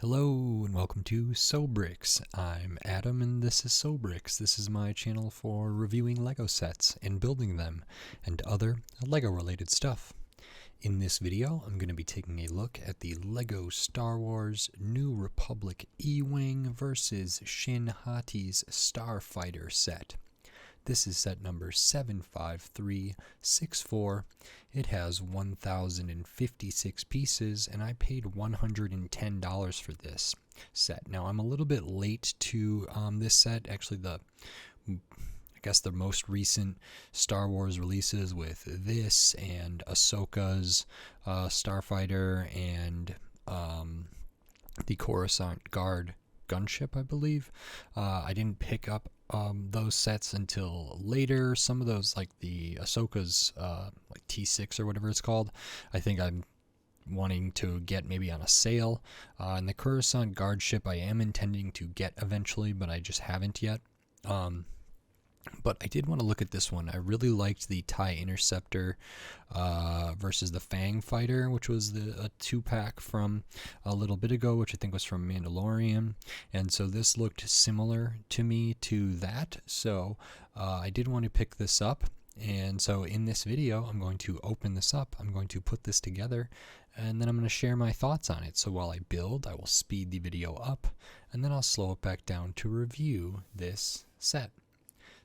Hello and welcome to Sobrix. I'm Adam and this is Sobrix. This is my channel for reviewing LEGO sets and building them and other LEGO related stuff. In this video, I'm going to be taking a look at the LEGO Star Wars New Republic E-Wing versus Shin Hati's Starfighter set. This is set number 75364. It has 1,056 pieces, and I paid $110 for this set. Now, I'm a little bit late to this set. Actually, I guess the most recent Star Wars releases with this and Ahsoka's Starfighter and the Coruscant Guard gunship, I believe. I didn't pick up those sets until later. Some of those, like the Ahsoka's like T6 or whatever it's called, I think I'm wanting to get maybe on a sale. And the Coruscant Guard ship I am intending to get eventually, but I just haven't yet. But I did want to look at this one. I really liked the TIE Interceptor versus the Fang Fighter, which was a 2-pack from a little bit ago, which I think was from Mandalorian. And so this looked similar to me to that. So I did want to pick this up. And so in this video, I'm going to open this up. I'm going to put this together, and then I'm going to share my thoughts on it. So while I build, I will speed the video up, and then I'll slow it back down to review this set.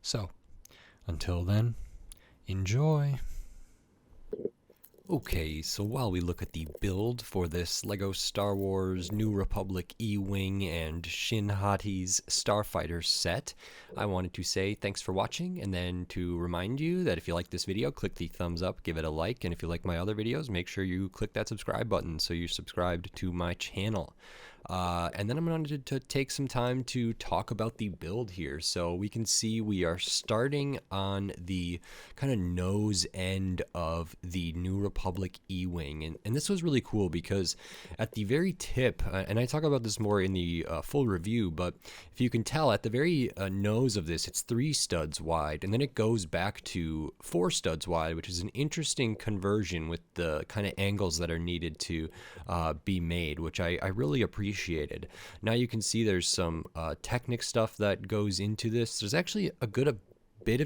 So, until then, enjoy! Okay, so while we look at the build for this LEGO Star Wars New Republic E-Wing and Shin Hati's Starfighter set, I wanted to say thanks for watching, and then to remind you that if you like this video, click the thumbs up, give it a like, and if you like my other videos, make sure you click that subscribe button so you're subscribed to my channel. And then I'm going to take some time to talk about the build here. So we can see we are starting on the kind of nose end of the New Republic E-Wing. And this was really cool because at the very tip, and I talk about this more in the full review, but if you can tell at the very nose of this, it's 3 studs wide, and then it goes back to 4 studs wide, which is an interesting conversion with the kind of angles that are needed to be made, which I really appreciated. Now you can see there's some Technic stuff that goes into this. There's actually a bit of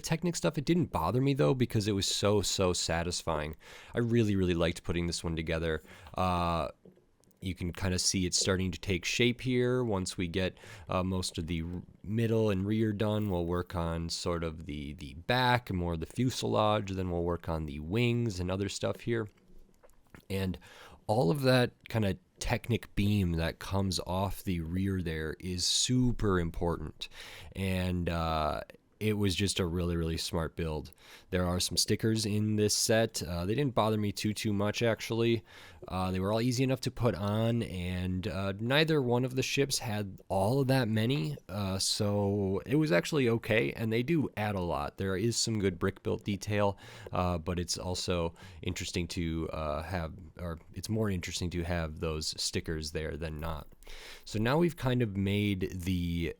Technic stuff. It didn't bother me though because it was so satisfying. I really liked putting this one together. You can kind of see it starting to take shape here. Once we get most of the middle and rear done, we'll work on sort of the back and more of the fuselage. Then we'll work on the wings and other stuff here. And all of that kind of Technic beam that comes off the rear there is super important. And it was just a really smart build. There are some stickers in this set. They didn't bother me too much, actually. They were all easy enough to put on, and neither one of the ships had all of that many, so it was actually okay, and they do add a lot. There is some good brick built detail, but it's also interesting to it's more interesting to have those stickers there than not. So now we've kind of made the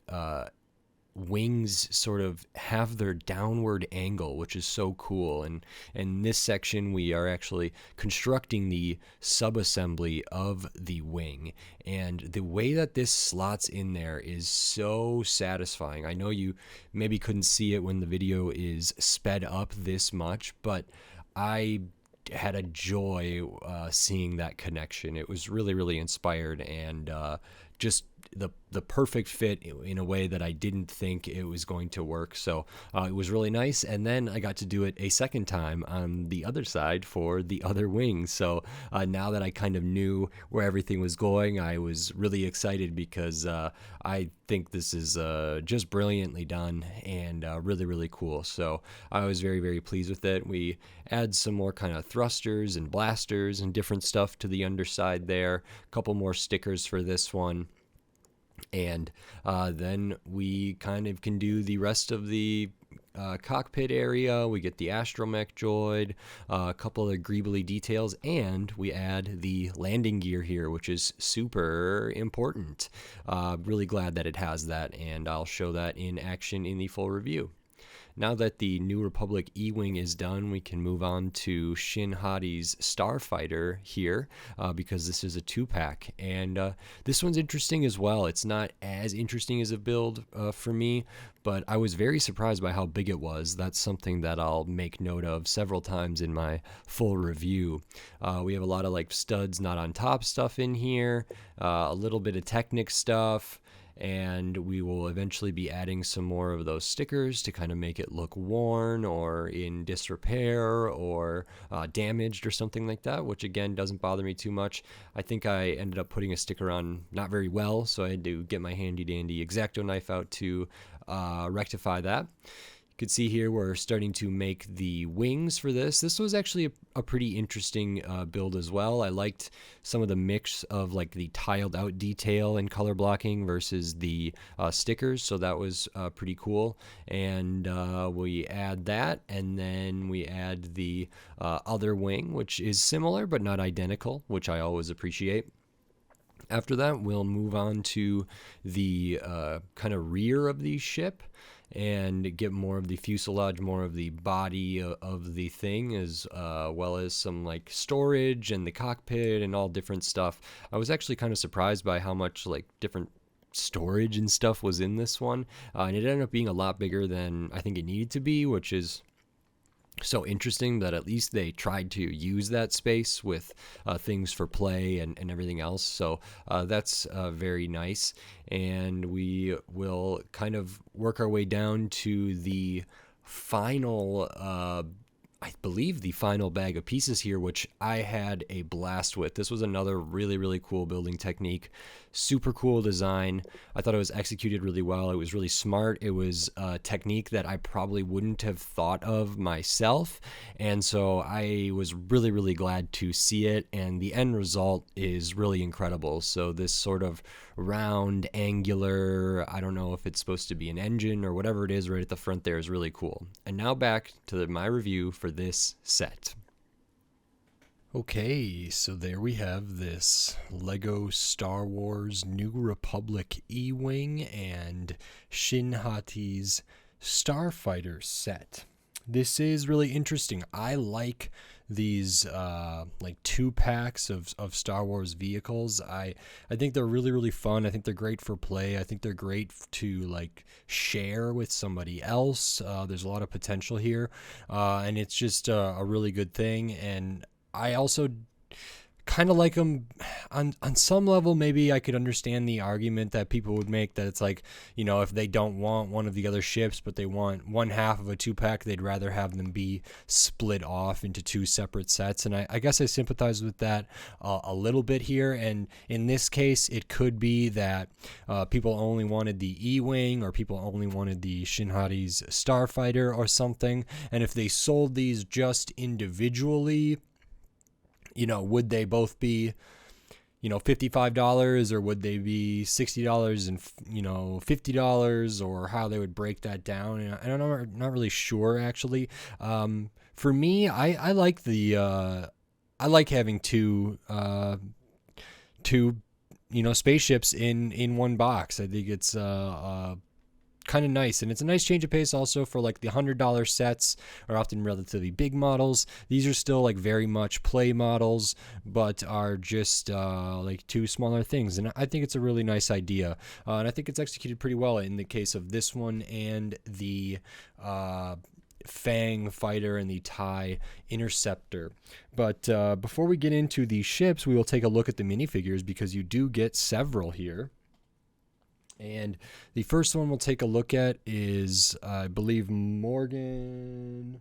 wings sort of have their downward angle, which is so cool. And in this section we are actually constructing the subassembly of the wing, and the way that this slots in there is so satisfying. I know you maybe couldn't see it when the video is sped up this much, but I had a joy seeing that connection. It was really inspired, and just the perfect fit in a way that I didn't think it was going to work. So it was really nice. And then I got to do it a second time on the other side for the other wing. So now that I kind of knew where everything was going, I was really excited because I think this is just brilliantly done and really cool. So I was very pleased with it. We add some more kind of thrusters and blasters and different stuff to the underside there. A couple more stickers for this one. And then we kind of can do the rest of the cockpit area. We get the Astromech droid, a couple of greebly details, and we add the landing gear here, which is super important. Really glad that it has that, and I'll show that in action in the full review. now that the New Republic E-Wing is done, we can move on to Shin Hati's Starfighter here, because this is a 2-pack. And this one's interesting as well. It's not as interesting as a build for me, but I was very surprised by how big it was. That's something that I'll make note of several times in my full review. We have a lot of like studs not on top stuff in here, a little bit of Technic stuff, and we will eventually be adding some more of those stickers to kind of make it look worn or in disrepair or damaged or something like that, which again doesn't bother me too much. I think I ended up putting a sticker on not very well, so I had to get my handy dandy X-Acto knife out to rectify that. You can see here we're starting to make the wings for this. This was actually a pretty interesting build as well. I liked some of the mix of like the tiled out detail and color blocking versus the stickers, so that was pretty cool. And we add that, and then we add the other wing, which is similar but not identical, which I always appreciate. After that, we'll move on to the kind of rear of the ship and get more of the fuselage, more of the body of the thing, as well as some like storage and the cockpit and all different stuff. I was actually kind of surprised by how much like different storage and stuff was in this one, and it ended up being a lot bigger than I think it needed to be, which is so interesting that at least they tried to use that space with things for play and everything else. So that's very nice. And we will kind of work our way down to the final I believe the final bag of pieces here, which I had a blast with. This was another really, really cool building technique. Super cool design. I thought it was executed really well. It was really smart. It was a technique that I probably wouldn't have thought of myself. And so I was really, really glad to see it. And the end result is really incredible. So this sort of round, angular, I don't know if it's supposed to be an engine or whatever it is right at the front there, is really cool. And now back to my review for this set. Okay, so there we have this Lego Star Wars New Republic E-Wing and Shin Hati's Starfighter set. This is really interesting. I like these like 2-packs of Star Wars vehicles. I think they're really, really fun. I think they're great for play. I think they're great to like share with somebody else. There's a lot of potential here, and it's just a really good thing. And I also kind of like them on some level. Maybe I could understand the argument that people would make that it's like, you know, if they don't want one of the other ships but they want one half of a 2-pack, they'd rather have them be split off into 2 separate sets. And I guess I sympathize with that a little bit here. And in this case, it could be that people only wanted the E-Wing, or people only wanted the Shin Hati's Starfighter or something. And if they sold these just individually, you know, would they both be, you know, $55, or would they be $60 and, you know, $50, or how they would break that down? And I don't know, I'm not really sure actually. For me, I like the I like having two you know, spaceships in one box. I think it's kind of nice, and it's a nice change of pace also for like the $100 sets are often relatively big models. These are still like very much play models, but are just like 2 smaller things, and I think it's a really nice idea, and I think it's executed pretty well in the case of this one and the Fang fighter and the TIE Interceptor. But before we get into the ships, we will take a look at the minifigures, because you do get several here. And the first one we'll take a look at is, I believe, Morgan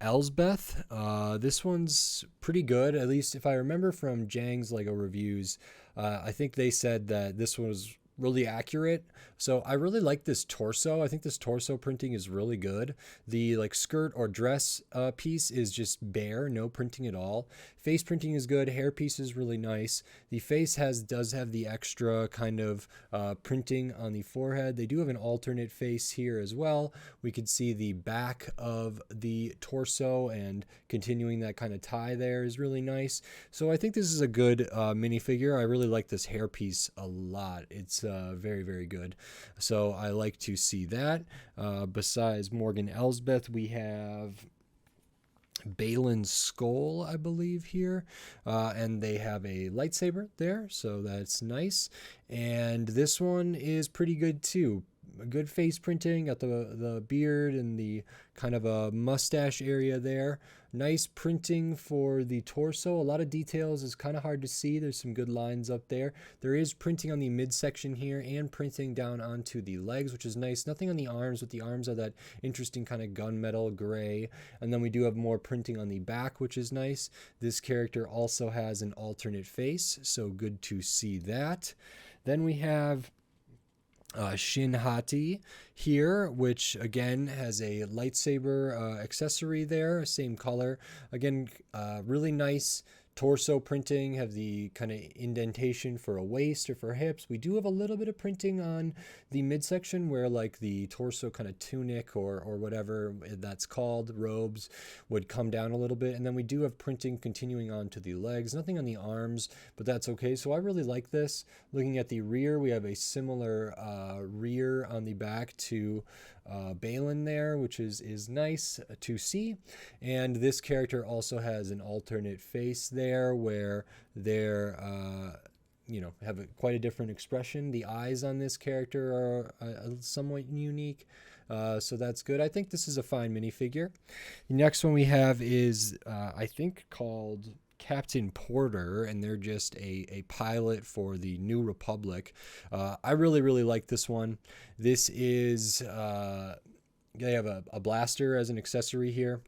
Ellsbeth. This one's pretty good, at least if I remember from Jang's Lego reviews. I think they said that this one was really accurate. So I really like this torso. I think this torso printing is really good. The like skirt or dress piece is just bare, no printing at all. Face printing is good. Hair piece is really nice. The face does have the extra kind of printing on the forehead. They do have an alternate face here as well. We can see the back of the torso, and continuing that kind of tie there is really nice. So I think this is a good minifigure. I really like this hair piece a lot. It's very, very good. So I like to see that. Besides Morgan Elsbeth, we have Baylan Skoll, I believe, here. And they have a lightsaber there, so that's nice. And this one is pretty good too. Good face printing, got the beard and the kind of a mustache area there. Nice printing for the torso. A lot of details is kind of hard to see. There's some good lines up there. There is printing on the midsection here and printing down onto the legs, which is nice. Nothing on the arms, but the arms are that interesting kind of gunmetal gray. And then we do have more printing on the back, which is nice. This character also has an alternate face, so good to see that. Then we have Shin Hati here, which again has a lightsaber accessory there, same color. Again, really nice torso printing, have the kind of indentation for a waist or for hips. We do have a little bit of printing on the midsection where like the torso kind of tunic or whatever that's called, robes, would come down a little bit. And then we do have printing continuing on to the legs. Nothing on the arms, but that's okay. So I really like this. Looking at the rear, we have a similar rear on the back to Baylan there, which is nice to see. And this character also has an alternate face there where they're have quite a different expression. The eyes on this character are somewhat unique, so that's good. I think this is a fine minifigure. The next one we have is I think called Captain Porter, and they're just a pilot for the New Republic. I really, really like this one. This is, they have a blaster as an accessory here.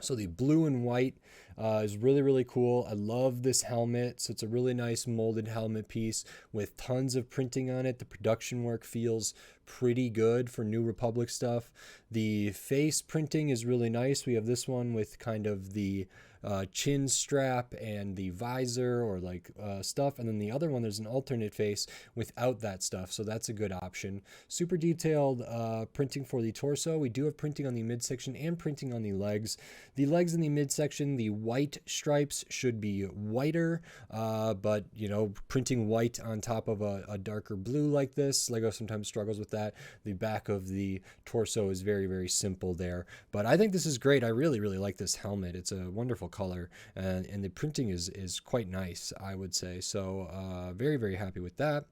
So the blue and white is really, really cool. I love this helmet. So it's a really nice molded helmet piece with tons of printing on it. The production work feels pretty good for New Republic stuff. The face printing is really nice. We have this one with kind of the chin strap and the visor or like stuff, and then the other one there's an alternate face without that stuff, so that's a good option. Super detailed printing for the torso. We do have printing on the midsection and printing on the legs. The legs in the midsection, the white stripes should be whiter, but printing white on top of a darker blue like this, Lego sometimes struggles with that. The back of the torso is very, very simple there, but I think this is great. I really, really like this helmet. It's a wonderful color, and the printing is quite nice, I would say. So very, very happy with that.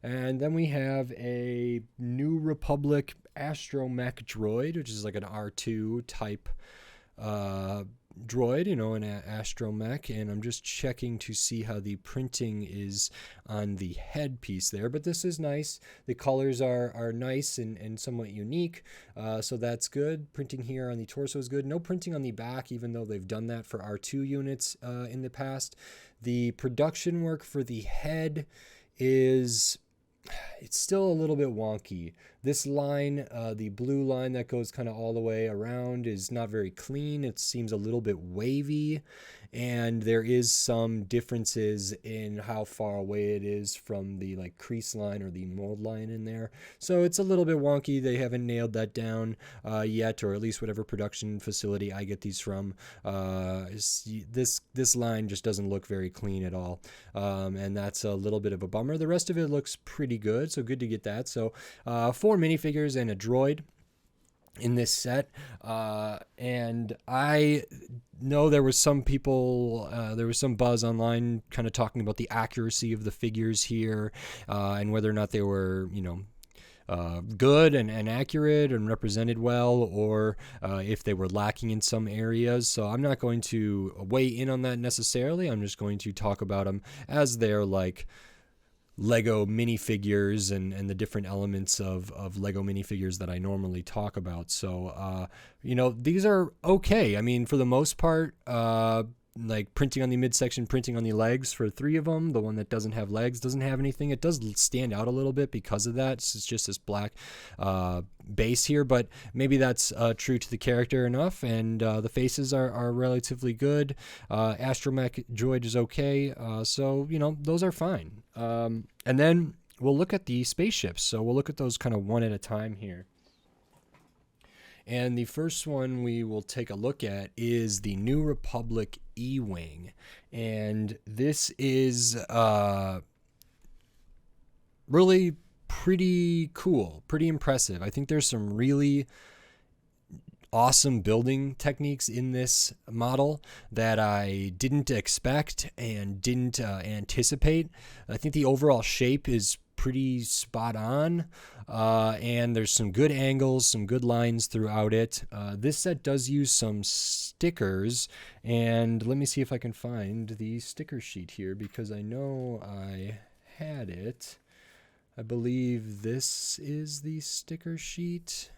And then we have a New Republic Astromech droid, which is like an R2 type droid, an Astromech, and I'm just checking to see how the printing is on the head piece there, but this is nice. The colors are nice and somewhat unique, so that's good. Printing here on the torso is good. No printing on the back, even though they've done that for R2 units in the past. The production work for the head it's still a little bit wonky. This line, the blue line that goes kind of all the way around, is not very clean. It seems a little bit wavy, and there is some differences in how far away it is from the like crease line or the mold line in there. So it's a little bit wonky. They haven't nailed that down yet, or at least whatever production facility I get these from. This line just doesn't look very clean at all, and that's a little bit of a bummer. The rest of it looks pretty good, so good to get that. So 4 minifigures and a droid in this set, and I know there was some people, there was some buzz online kind of talking about the accuracy of the figures here, and whether or not they were, good and accurate and represented well, or if they were lacking in some areas. So I'm not going to weigh in on that necessarily. I'm just going to talk about them as they're like Lego minifigures and the different elements of Lego minifigures that I normally talk about. So, these are okay. I mean, for the most part, like printing on the midsection, printing on the legs for 3 of them. The one that doesn't have legs doesn't have anything. It does stand out a little bit because of that. It's just this black base here, but maybe that's true to the character enough. And the faces are relatively good. Astromech droid is okay. So, those are fine. And then we'll look at the spaceships. So we'll look at those kind of one at a time here. And the first one we will take a look at is the New Republic E-Wing. And this is really pretty cool, pretty impressive. I think there's some really awesome building techniques in this model that I didn't expect and didn't anticipate. I think the overall shape is pretty spot on, and there's some good angles, some good lines throughout it. This set does use some stickers, and let me see if I can find the sticker sheet here, because I know I had it. I believe this is the sticker sheet.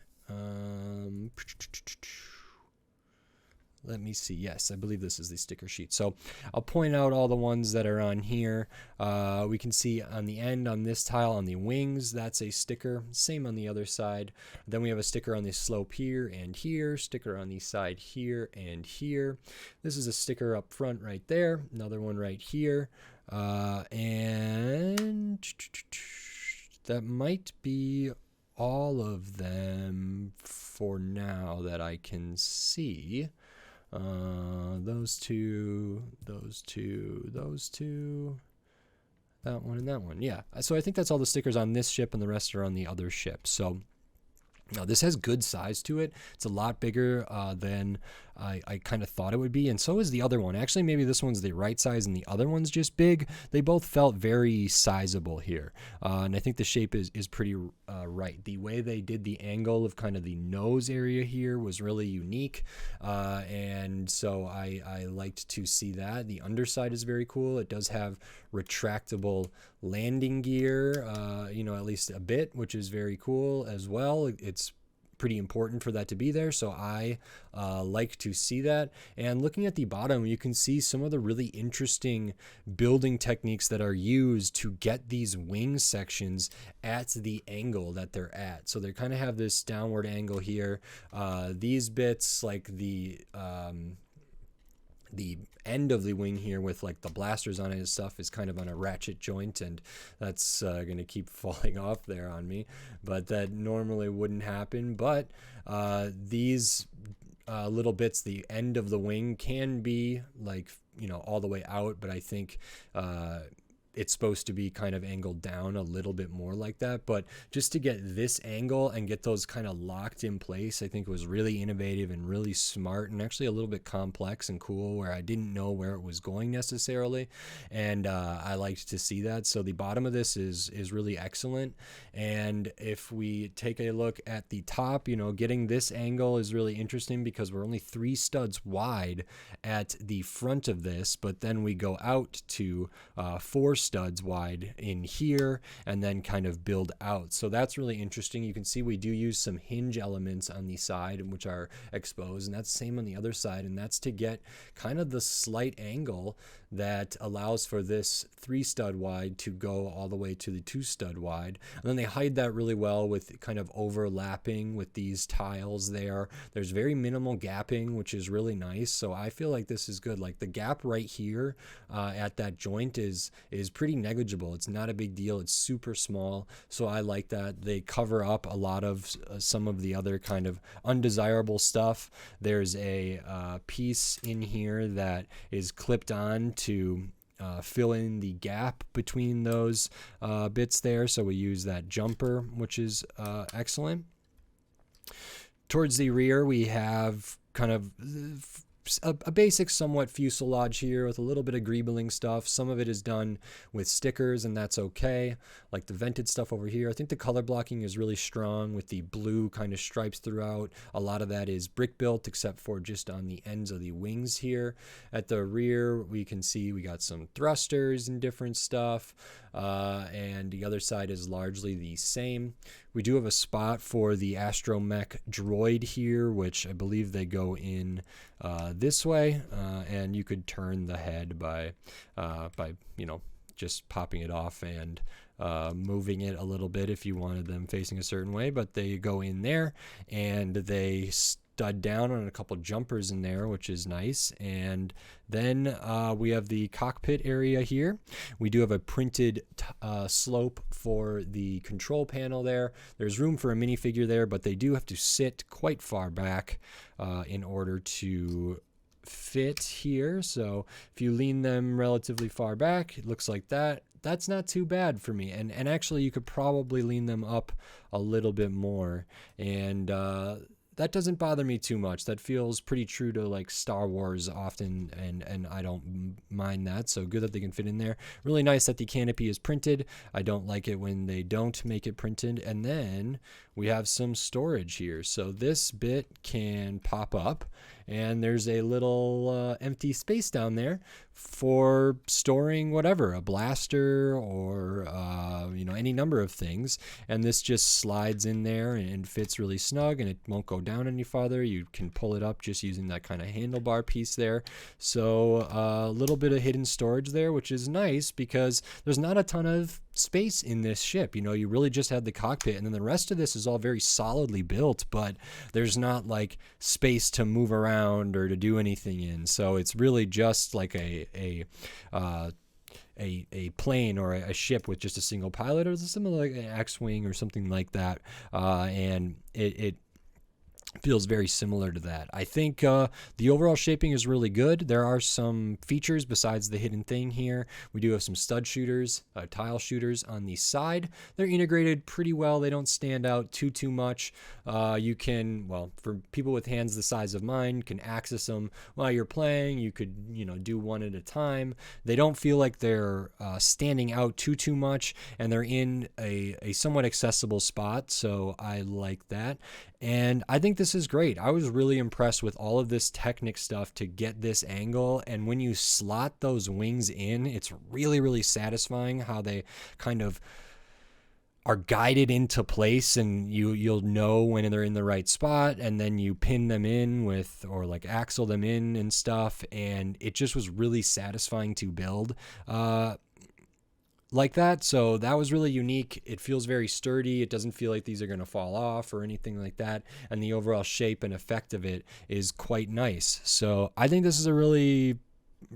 Let me see. Yes, I believe this is the sticker sheet. So I'll point out all the ones that are on here. We can see on the end on this tile on the wings, that's a sticker. Same on the other side. Then we have a sticker on the slope here and here. Sticker on the side here and here. This is a sticker up front right there. Another one right here. And that might be all of them for now that I can see. Those two, that one and that one. Yeah, so I think that's all the stickers on this ship, and the rest are on the other ship. So now this has good size to it. It's a lot bigger than I kind of thought it would be, and so is the other one. Actually, maybe this one's the right size and the other one's just big. They both felt very sizable here, and I think the shape is pretty right. The way they did the angle of kind of the nose area here was really unique, and so I liked to see that. The underside is very cool. It does have retractable landing gear, at least a bit, which is very cool as well. It's pretty important for that to be there, so I like to see that. And looking at the bottom, you can see some of the really interesting building techniques that are used to get these wing sections at the angle that they're at. So they kind of have this downward angle here. These bits, like the end of the wing here with like the blasters on it and stuff, is kind of on a ratchet joint, and that's going to keep falling off there on me, but that normally wouldn't happen. But these little bits, the end of the wing, can be like, all the way out, but I think it's supposed to be kind of angled down a little bit more like that. But just to get this angle and get those kind of locked in place, I think it was really innovative and really smart, and actually a little bit complex and cool, where I didn't know where it was going necessarily, and I liked to see that. So the bottom of this is really excellent. And if we take a look at the top, getting this angle is really interesting, because we're only 3 studs wide at the front of this, but then we go out to 4 studs wide in here and then kind of build out. So that's really interesting. You can see we do use some hinge elements on the side which are exposed, and that's the same on the other side, and that's to get kind of the slight angle that allows for this 3 stud wide to go all the way to the 2 stud wide. And then they hide that really well with kind of overlapping with these tiles there. There's very minimal gapping, which is really nice. So I feel like this is good. Like the gap right here at that joint is pretty negligible. It's not a big deal. It's super small. So I like that. They cover up a lot of some of the other kind of undesirable stuff. There's a piece in here that is clipped on to fill in the gap between those bits there. So we use that jumper, which is excellent. Towards the rear, we have kind of a basic somewhat fuselage here with a little bit of greebling stuff. Some of it is done with stickers, and that's okay. Like the vented stuff over here, I think the color blocking is really strong with the blue kind of stripes throughout. A lot of that is brick built, except for just on the ends of the wings here. At the rear, we can see we got some thrusters and different stuff, and the other side is largely the same. We do have a spot for the Astromech droid here, which I believe they go in this way, and you could turn the head by just popping it off and moving it a little bit if you wanted them facing a certain way. But they go in there, and they stud down on a couple jumpers in there, which is nice. And then we have the cockpit area here. We do have a printed slope for the control panel there. There's room for a minifigure there, but they do have to sit quite far back in order to fit here. So if you lean them relatively far back, it looks like that. that's not too bad for me. And actually, you could probably lean them up a little bit more, and that doesn't bother me too much. That feels pretty true to like Star Wars often, and I don't mind that. So good that they can fit in there. Really nice that the canopy is printed. I don't like it when they don't make it printed. And then we have some storage here. So this bit can pop up, and there's a little empty space down there for storing whatever, a blaster or any number of things. And this just slides in there and fits really snug, and it won't go down any farther. You can pull it up just using that kind of handlebar piece there. So a little bit of hidden storage there, which is nice because there's not a ton of space in this ship. You really just had the cockpit, and then the rest of this is all very solidly built, but there's not like space to move around or to do anything in. So it's really just like a plane or a ship with just a single pilot, or something like an X-wing or something like that, and it feels very similar to that. I think the overall shaping is really good. There are some features besides the hidden thing here. We do have some stud shooters, tile shooters on the side. They're integrated pretty well. They don't stand out too much. You can, for people with hands the size of mine, can access them while you're playing. You could, do one at a time. They don't feel like they're standing out too much, and they're in a somewhat accessible spot, so I like that. And I think this is great. I was really impressed with all of this Technic stuff to get this angle. And when you slot those wings in, it's really, really satisfying how they kind of are guided into place, and you'll know when they're in the right spot, and then you pin them in with, or like axle them in and stuff. And it just was really satisfying to build. Like that. So that was really unique. It feels very sturdy. It doesn't feel like these are going to fall off or anything like that. And the overall shape and effect of it is quite nice. So I think this is a really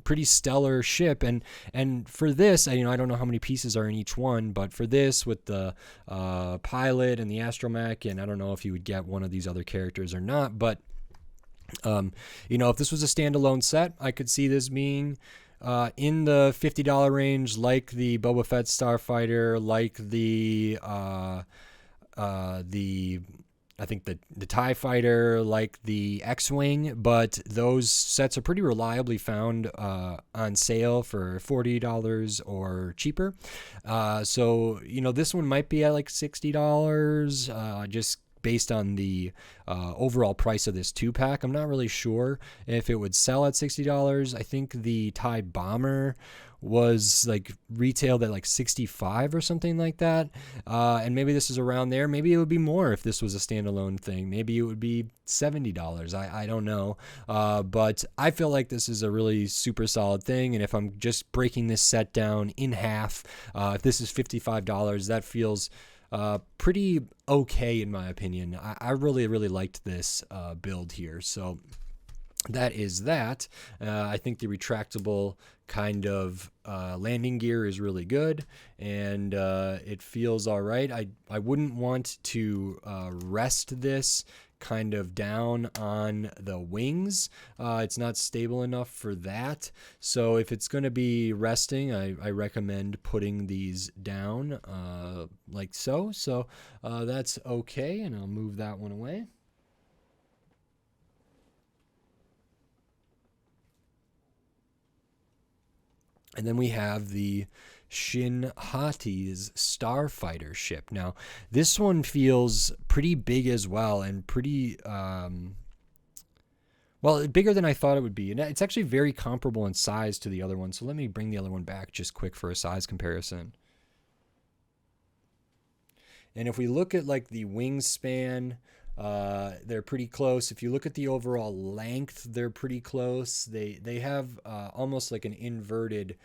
pretty stellar ship. And for this, I don't know how many pieces are in each one, but for this with the pilot and the Astromech, and I don't know if you would get one of these other characters or not, but if this was a standalone set, I could see this being in the $50 range, like the Boba Fett Starfighter, like the I think the TIE Fighter, like the X-Wing, but those sets are pretty reliably found on sale for $40 or cheaper. So this one might be at like $60, just based on the overall price of this 2-pack. I'm not really sure if it would sell at $60. I think the TIE Bomber was like retailed at like $65 or something like that, and maybe this is around there. Maybe it would be more if this was a standalone thing. Maybe it would be $70. I don't know, but I feel like this is a really super solid thing. And if I'm just breaking this set down in half, if this is $55, that feels pretty okay in my opinion. I really, really liked this build here. So that is that. I think the retractable kind of landing gear is really good, and it feels all right. I wouldn't want to rest this kind of down on the wings. It's not stable enough for that. So if it's going to be resting, I recommend putting these down like so. So that's okay, and I'll move that one away. And then we have the Shin Hati's Starfighter ship. Now, this one feels pretty big as well, and pretty, bigger than I thought it would be. And it's actually very comparable in size to the other one. So let me bring the other one back just quick for a size comparison. And if we look at like the wingspan, they're pretty close. If you look at the overall length, they're pretty close. They have almost like an inverted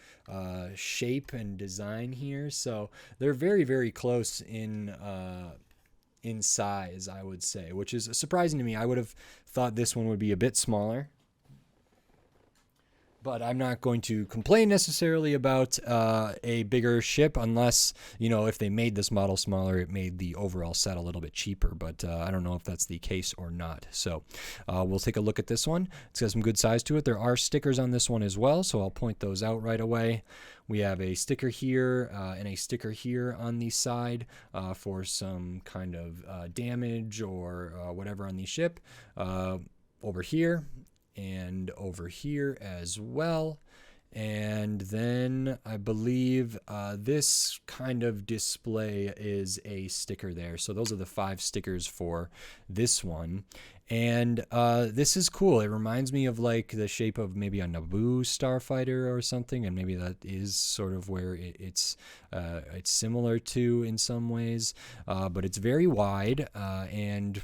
shape and design here, so they're very, very close in size, I would say, which is surprising to me. I would have thought this one would be a bit smaller. But I'm not going to complain necessarily about a bigger ship unless, if they made this model smaller, it made the overall set a little bit cheaper. But I don't know if that's the case or not. So we'll take a look at this one. It's got some good size to it. There are stickers on this one as well, so I'll point those out right away. We have a sticker here and a sticker here on the side for some kind of damage or whatever on the ship. Over here and over here as well. And then I believe this kind of display is a sticker there. So those are the 5 stickers for this one. And this is cool. It reminds me of like the shape of maybe a Naboo starfighter or something, and maybe that is sort of where it's similar to in some ways. But it's very wide and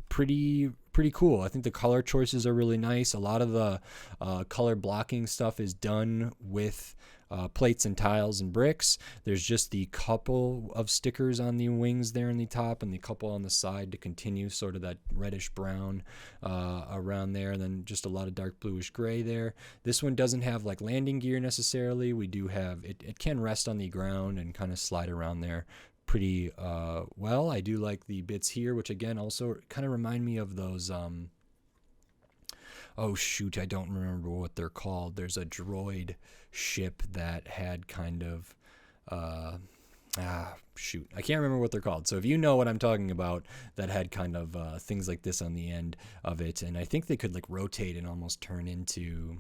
pretty cool. I think the color choices are really nice. A lot of the color blocking stuff is done with plates and tiles and bricks. There's just the couple of stickers on the wings there in the top and the couple on the side to continue sort of that reddish brown around there, and then just a lot of dark bluish gray there. This one doesn't have like landing gear necessarily. We do have it can rest on the ground and kind of slide around there pretty well. I do like the bits here, which again also kind of remind me of those oh shoot, I don't remember what they're called. There's a droid ship that had kind of shoot, I can't remember what they're called. So if you know what I'm talking about, that had kind of things like this on the end of it, and I think they could like rotate and almost turn into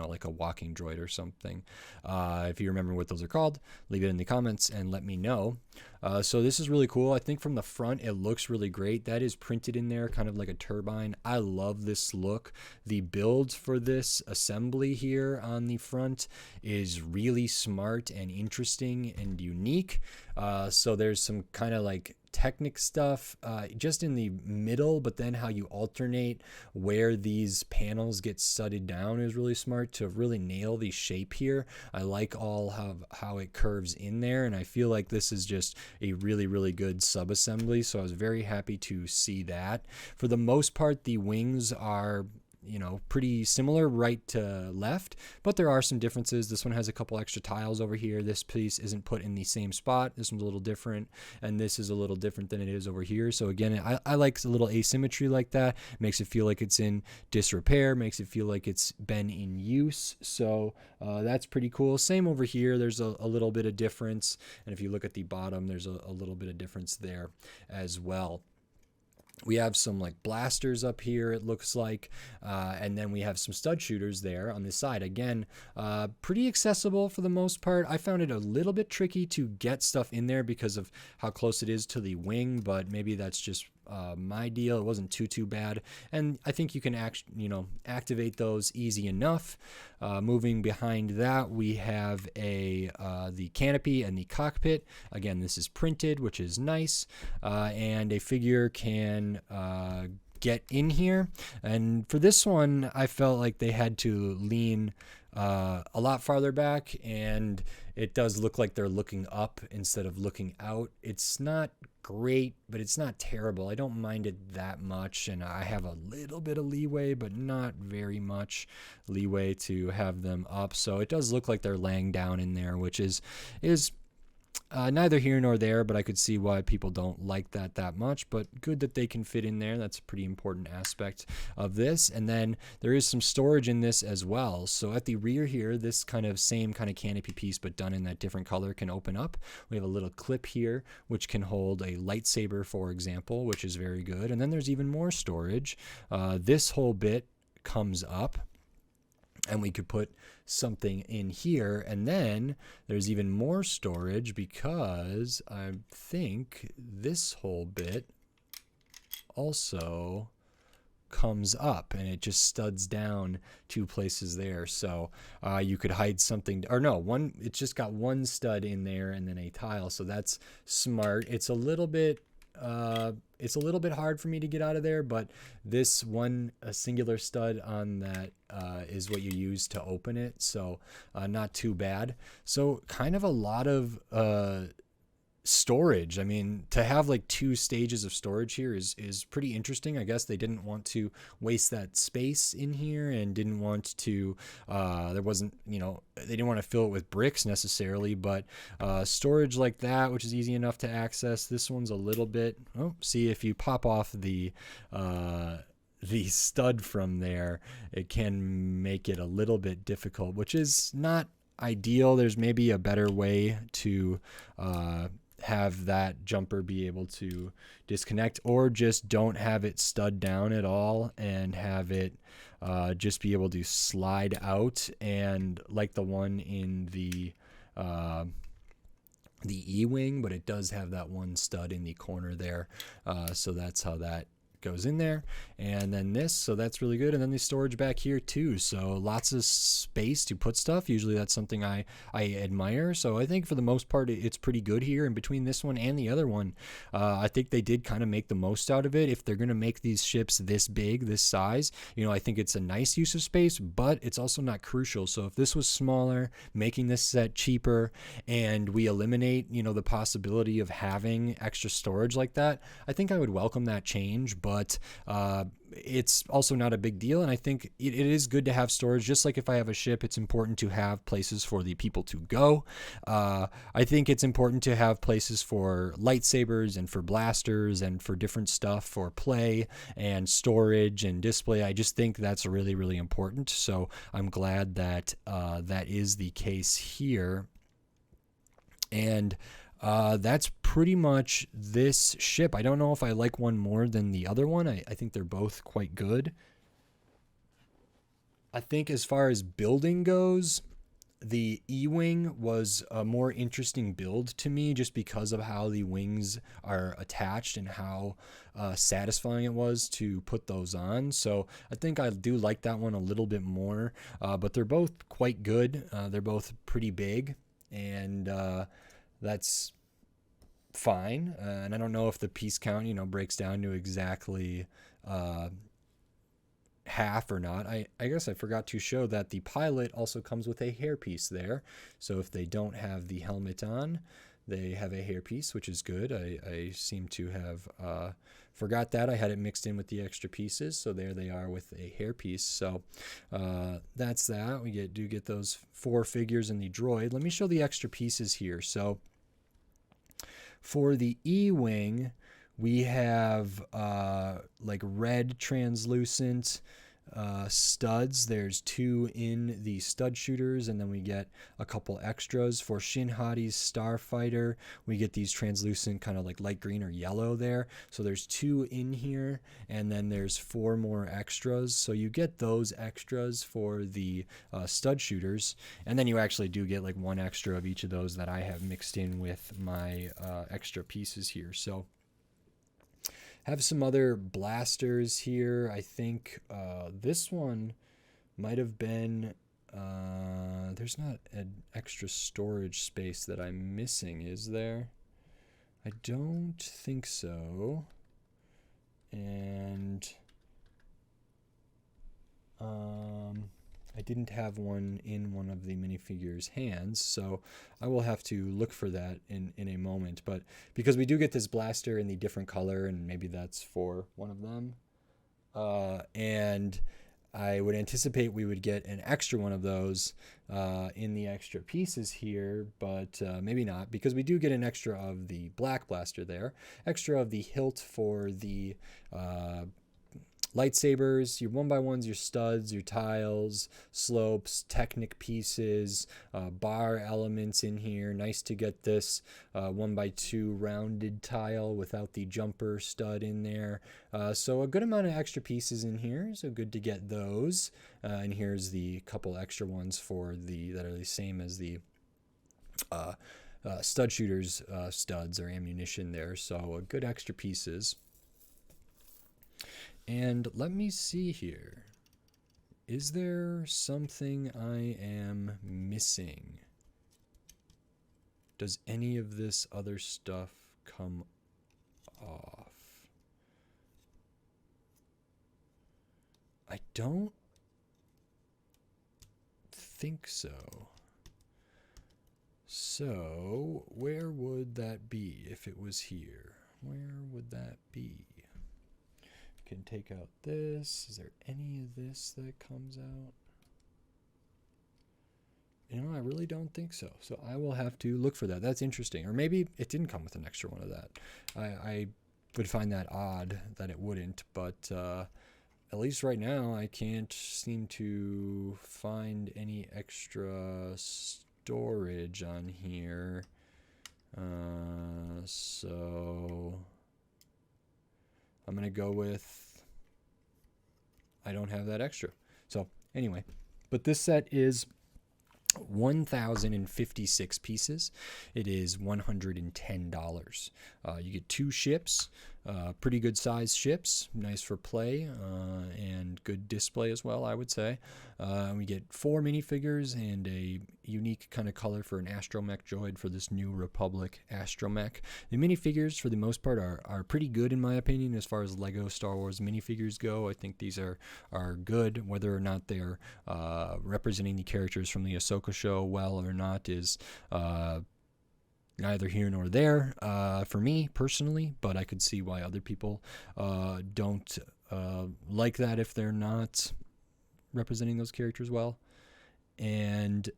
like a walking droid or something. If you remember what those are called, leave it in the comments and let me know. So this is really cool. I think from the front, it looks really great. That is printed in there, kind of like a turbine. I love this look. The build for this assembly here on the front is really smart and interesting and unique. So there's some kind of like Technic stuff just in the middle, but then how you alternate where these panels get studded down is really smart to really nail the shape here. I like all how it curves in there, and I feel like this is just a really good sub-assembly, so I was very happy to see that. For the most part, the wings are pretty similar right to left, but there are some differences. This one has a couple extra tiles over here. This piece isn't put in the same spot. This one's a little different, and this is a little different than it is over here. So again, I like a little asymmetry like that. Makes it feel like it's in disrepair, makes it feel like it's been in use. So that's pretty cool. Same over here. There's a little bit of difference, and if you look at the bottom, there's a little bit of difference there as well. We have some like blasters up here, it looks like, and then we have some stud shooters there on this side. Again, pretty accessible for the most part. I found it a little bit tricky to get stuff in there because of how close it is to the wing, but maybe that's just my deal. It wasn't too bad, and I think you can activate those easy enough. Moving behind that, we have the canopy and the cockpit. Again, this is printed, which is nice, and a figure can get in here. And for this one, I felt like they had to lean a lot farther back, and it does look like they're looking up instead of looking out. It's not great, but it's not terrible. I don't mind it that much, and I have a little bit of leeway, but not very much leeway to have them up. So it does look like they're laying down in there, which is neither here nor there, but I could see why people don't like that much, but good that they can fit in there. That's a pretty important aspect of this. And then there is some storage in this as well. So at the rear here, this same kind of canopy piece, but done in that different color, can open up. We have a little clip here, which can hold a lightsaber, for example, which is very good. And then there's even more storage. This whole bit comes up, and we could put something in here, and then there's even more storage because I think this whole bit also comes up, and it just studs down 2 places there. So you could hide something, or no, it's just got one stud in there and then a tile, so that's smart. It's a little bit hard for me to get out of there, but this a singular stud on that is what you use to open it, so not too bad. So kind of a lot of storage. I mean, to have like 2 stages of storage here is pretty interesting. I guess they didn't want to waste that space in here and didn't want to there wasn't, you know, they didn't want to fill it with bricks necessarily, but storage like that, which is easy enough to access. This one's a little bit, oh, see, if you pop off the stud from there, it can make it a little bit difficult, which is not ideal. There's maybe a better way to have that jumper be able to disconnect, or just don't have it stud down at all and have it just be able to slide out, and like the one in the E-wing, but it does have that one stud in the corner there. So that's how that goes in there. And then this, so that's really good. And then the storage back here too, so lots of space to put stuff. Usually that's something I admire, so I think for the most part it's pretty good here. And between this one and the other one, I think they did kind of make the most out of it. If they're going to make these ships this big, this size, you know, I think it's a nice use of space, but it's also not crucial. So if this was smaller, making this set cheaper, and we eliminate, you know, the possibility of having extra storage like that, I think I would welcome that change. But it's also not a big deal, and I think it is good to have storage. Just like if I have a ship, it's important to have places for the people to go. I think it's important to have places for lightsabers and for blasters and for different stuff for play and storage and display. I just think that's really, really important, so I'm glad that that is the case here. And that's pretty much this ship. I don't know if I like one more than the other one. I think they're both quite good. I think as far as building goes, the E-wing was a more interesting build to me, just because of how the wings are attached and how satisfying it was to put those on. So I think I do like that one a little bit more, but they're both quite good. They're both pretty big, and that's fine. And I don't know if the piece count, you know, breaks down to exactly half or not. I guess I forgot to show that the pilot also comes with a hairpiece there. So if they don't have the helmet on, they have a hairpiece, which is good. I seem to have forgot that. I had it mixed in with the extra pieces, so there they are with a hairpiece. So that's that. We do get those 4 figures in the droid. Let me show the extra pieces here. So for the E-wing, we have like red translucent studs. There's 2 in the stud shooters, and then we get a couple extras. For Shin Hati's Starfighter, we get these translucent kind of like light green or yellow there. So there's 2 in here, and then there's 4 more extras. So you get those extras for the stud shooters, and then you actually do get like 1 extra of each of those that I have mixed in with my extra pieces here. So have some other blasters here. I think this one might have been, there's not an extra storage space that I'm missing, is there? I don't think so. And I didn't have one in one of the minifigures' hands, so I will have to look for that in a moment. But because we do get this blaster in the different color, and maybe that's for one of them, and I would anticipate we would get an extra one of those in the extra pieces here, but maybe not, because we do get an extra of the black blaster there, extra of the hilt for the lightsabers, your 1x1s, your studs, your tiles, slopes, Technic pieces, bar elements in here. Nice to get this 1x2 rounded tile without the jumper stud in there. So a good amount of extra pieces in here, so good to get those. And here's the couple extra ones for that are the same as the stud shooters studs or ammunition there. So good extra pieces. And let me see here. Is there something I am missing? Does any of this other stuff come off? I don't think so. So where would that be if it was here? Where would that be? Can take out this. Is there any of this that comes out? I really don't think so. So I will have to look for that. That's interesting. Or maybe it didn't come with an extra one of that. I would find that odd that it wouldn't, but at least right now I can't seem to find any extra storage on here. So I'm going to go with I don't have that extra. So anyway, but this set is 1,056 pieces. It is $110. You get 2 ships, pretty good sized ships, nice for play, and good display as well, I would say. We get 4 minifigures and a unique kind of color for an Astromech droid for this New Republic Astromech. The minifigures, for the most part, are pretty good in my opinion as far as Lego Star Wars minifigures go. I think these are good. Whether or not they're representing the characters from the Ahsoka show well or not is neither here nor there for me personally, but I could see why other people don't like that if they're not representing those characters well. And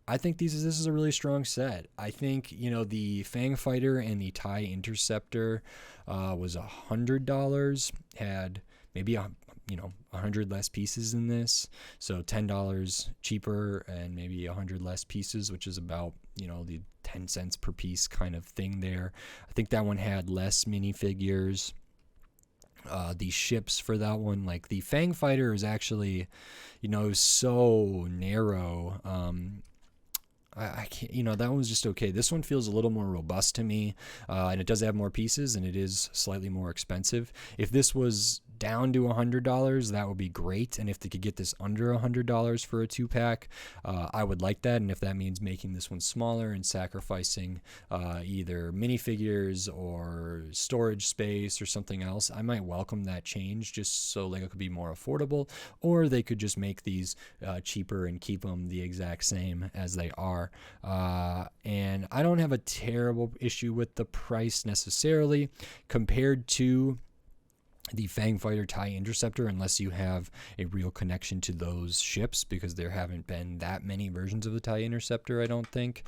I think this is a really strong set. I think, the Fang Fighter and the TIE Interceptor was $100, had maybe 100 less pieces in this, so $10 cheaper and maybe 100 less pieces, which is about the 10 cents per piece kind of thing there. I think that one had less minifigures. The ships for that one, like the Fang Fighter, is actually so narrow. I can't, that one's just okay. This one feels a little more robust to me, and it does have more pieces, and it is slightly more expensive. If this was down to $100, that would be great, and if they could get this under $100 for a 2-pack, I would like that. And if that means making this one smaller and sacrificing either minifigures or storage space or something else, I might welcome that change, just so Lego could be more affordable, or they could just make these cheaper and keep them the exact same as they are. And I don't have a terrible issue with the price necessarily compared to the Fang Fighter TIE Interceptor, unless you have a real connection to those ships, because there haven't been that many versions of the TIE Interceptor, I don't think.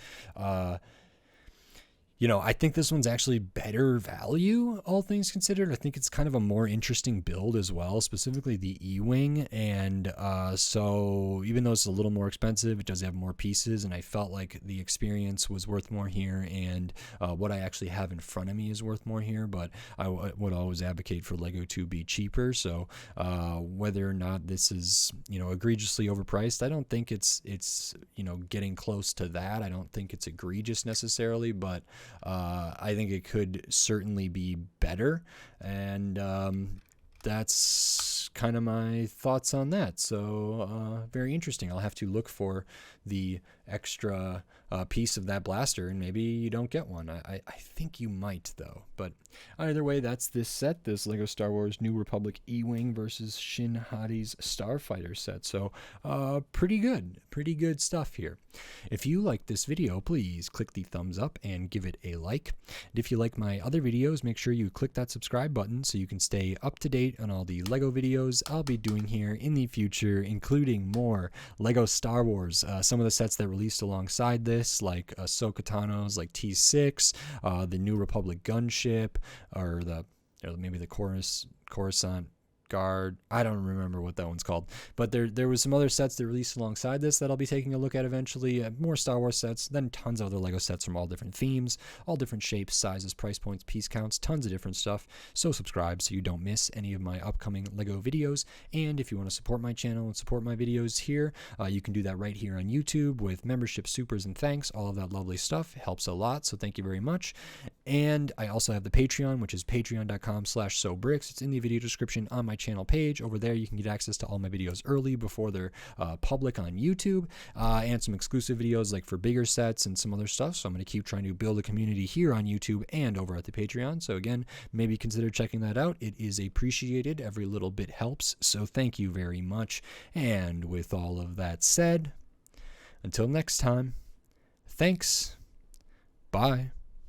I think this one's actually better value, all things considered. I think it's kind of a more interesting build as well, specifically the E-Wing. And so even though it's a little more expensive, it does have more pieces, and I felt like the experience was worth more here, and what I actually have in front of me is worth more here. But I would always advocate for Lego to be cheaper. So whether or not this is, egregiously overpriced, I don't think it's getting close to that. I don't think it's egregious necessarily, but I think it could certainly be better, and that's kind of my thoughts on that. So very interesting. I'll have to look for the extra piece of that blaster, and maybe you don't get one. I think you might, though. But either way, that's this set, this Lego Star Wars New Republic E-Wing versus Shin Hati's Starfighter set. So pretty good stuff here. If you like this video, please click the thumbs up and give it a like. And if you like my other videos, make sure you click that subscribe button so you can stay up to date on all the Lego videos I'll be doing here in the future, including more Lego Star Wars. Some of the sets that released alongside this, like Ahsoka Tano's, like T6, the New Republic gunship, or maybe the Coruscant Guard. I don't remember what that one's called, but there was some other sets that released alongside this that I'll be taking a look at eventually. More Star Wars sets, then tons of other Lego sets from all different themes, all different shapes, sizes, price points, piece counts, tons of different stuff. So subscribe so you don't miss any of my upcoming Lego videos. And if you want to support my channel and support my videos here, you can do that right here on YouTube with membership, supers, and thanks. All of that lovely stuff helps a lot, so thank you very much. And I also have the Patreon, which is patreon.com/sobricks. It's in the video description on my channel page. Over there you can get access to all my videos early before they're public on YouTube, and some exclusive videos like for bigger sets and some other stuff. So I'm going to keep trying to build a community here on YouTube and over at the Patreon. So again, maybe consider checking that out. It is appreciated. Every little bit helps. So thank you very much. And with all of that said, until next time. Thanks. Bye.